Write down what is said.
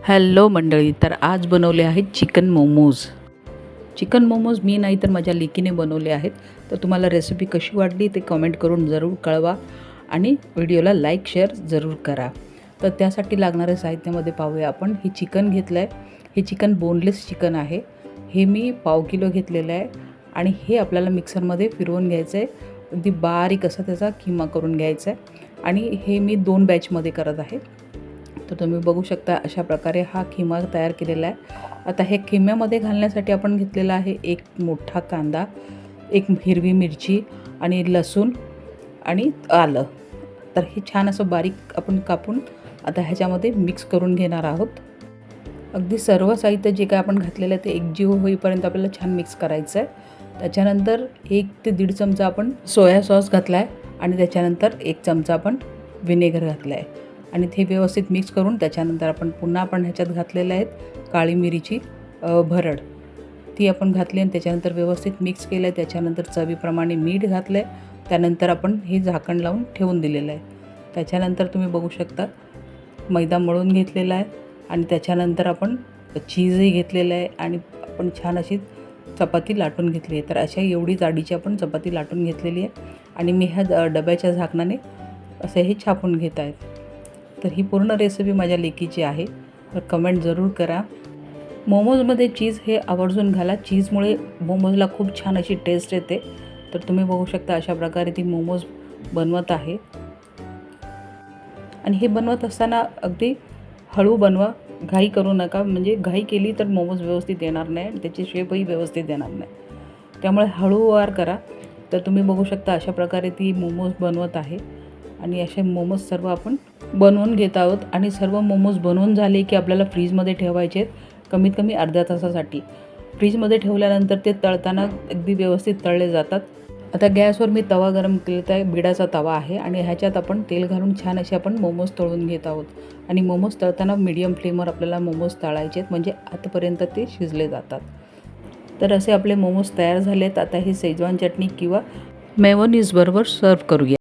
Hello मंडळी, तर आज बनवले आहेत चिकन मोमोज. चिकन मोमोज मी नाही तर माझ्या लेकीने बनवले आहेत. तर तुम्हाला रेसिपी कशी वाटली ते कमेंट करून जरूर कळवा आणि व्हिडिओला लाईक शेअर जरूर करा. तर त्यासाठी लागणाऱ्या साहित्यामध्ये पाहूया आपण. हे चिकन घेतलं आहे. हे चिकन बोनलेस चिकन आहे. हे मी पाव किलो घेतलेलं आहे आणि हे आपल्याला मिक्सरमध्ये फिरवून घ्यायचं आहे. अगदी बारीक असा त्याचा किमा करून घ्यायचा आहे आणि हे मी 2 बॅचमध्ये करत आहे. तर तुम्ही बघू शकता अशा प्रकारे हा खिमा तयार केलेला आहे. आता हे खिम्यामध्ये घालण्यासाठी आपण घेतलेला आहे एक मोठा कांदा, एक हिरवी मिरची आणि लसूण आणि आलं. तर हे छान असं बारीक आपण कापून आता ह्याच्यामध्ये मिक्स करून घेणार आहोत. अगदी सर्व साहित्य जे काय आपण घातलेलं आहे ते एकजीव होईपर्यंत आपल्याला छान मिक्स करायचं आहे. त्याच्यानंतर 1 ते 1.5 चमचा आपण सोया सॉस घातला आहे आणि त्याच्यानंतर 1 चमचा आपण व्हिनेगर घातला आहे आणि ते व्यवस्थित मिक्स करून त्याच्यानंतर पुन्हा आपण ह्याच्यात घातलेलं आहेत काळी मिरीची भरड, ती आपण घातली आणि त्याच्यानंतर व्यवस्थित मिक्स केलं आहे. त्याच्यानंतर चवीप्रमाणे मीठ घातलं आहे. त्यानंतर आपण हे झाकण लावून ठेवून दिलेलं आहे. त्याच्यानंतर तुम्ही बघू शकता मैदा मळून घेतलेला आहे आणि त्याच्यानंतर आपण चीजही घेतलेलं आहे आणि आपण छान अशी चपाती लाटून घेतली आहे. तर अशा एवढी जाडीची आपण चपाती लाटून घेतलेली आहे आणि मी ह्या डब्याच्या झाकणाने असे हे छापून घेत आहेत. तर ही पूर्ण रेसिपी माझ्या लेकीची आहे. तर कमेंट जरूर करा. मोमोजमध्ये चीज हे आवर्जून घाला. चीजमुळे मोमोजला खूप छान अशी टेस्ट येते. तर तुम्ही बघू शकता अशा प्रकारे ती मोमोज बनवत आहे आणि हे बनवत असताना अगदी हळू बनवा, घाई करू नका. म्हणजे घाई केली तर मोमोज व्यवस्थित येणार नाही, त्याची शेपही व्यवस्थित येणार नाही. त्यामुळे हळूवार करा. तर तुम्ही बघू शकता अशा प्रकारे ती मोमोज बनवत आहे आणि असे मोमोज सर्व आपण बनवून घेत आहोत आणि सर्व मोमोज बनवून झाले की आपल्याला फ्रीजमध्ये ठेवायचे आहेत कमीत कमी अर्ध्या तासासाठी. फ्रीजमध्ये ठेवल्यानंतर ते तळताना अगदी व्यवस्थित तळले जातात. आता गॅसवर मी तवा गरम केलेला आहे, बिडाचा तवा आहे आणि ह्याच्यात आपण तेल घालून छान असे आपण मोमोज तळून घेत आहोत आणि मोमोज तळताना मीडियम फ्लेमवर आपल्याला मोमोज तळायचे आहेत म्हणजे आतपर्यंत ते शिजले जातात. तर असे आपले मोमोज तयार झालेत. आता हे शेजवान चटणी किंवा मेयोनीजबरोबर सर्व करूया.